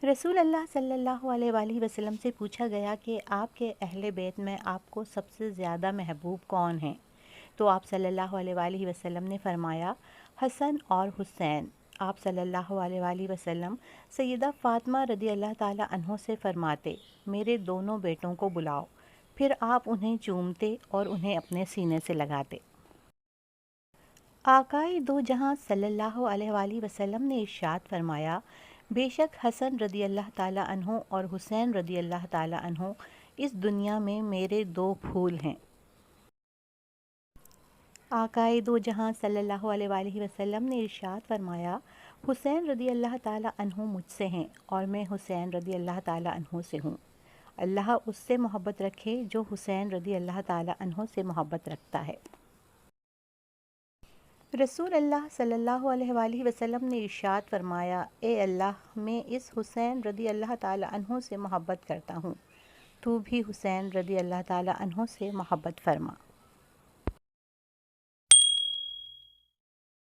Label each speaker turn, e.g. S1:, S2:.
S1: رسول اللہ صلی اللہ علیہ وآلہ وسلم سے پوچھا گیا کہ آپ کے اہل بیت میں آپ کو سب سے زیادہ محبوب کون ہیں؟ تو آپ صلی اللہ علیہ وآلہ وسلم نے فرمایا حسن اور حسین۔ آپ صلی اللہ علیہ وآلہ وسلم سیدہ فاطمہ رضی اللہ تعالیٰ عنہ سے فرماتے میرے دونوں بیٹوں کو بلاؤ، پھر آپ انہیں چومتے اور انہیں اپنے سینے سے لگاتے۔ آقائے دو جہاں صلی اللہ علیہ وآلہ وسلم نے ارشاد فرمایا بے شک حسن رضی اللہ تعالیٰ عنہ اور حسین رضی اللہ تعالیٰ عنہ اس دنیا میں میرے دو پھول ہیں۔ آقائے دو جہاں صلی اللہ علیہ وآلہ وسلم نے ارشاد فرمایا حسین رضی اللہ تعالیٰ عنہ مجھ سے ہیں اور میں حسین رضی اللہ تعالیٰ عنہ سے ہوں۔ اللہ اس سے محبت رکھے جو حسین رضی اللہ تعالیٰ عنہ سے محبت رکھتا ہے۔ رسول اللہ صلی اللہ علیہ وآلہ وسلم نے ارشاد فرمایا اے اللہ میں اس حسین رضی اللہ تعالیٰ عنہ سے محبت کرتا ہوں، تو بھی حسین رضی اللہ تعالیٰ عنہ سے محبت فرما۔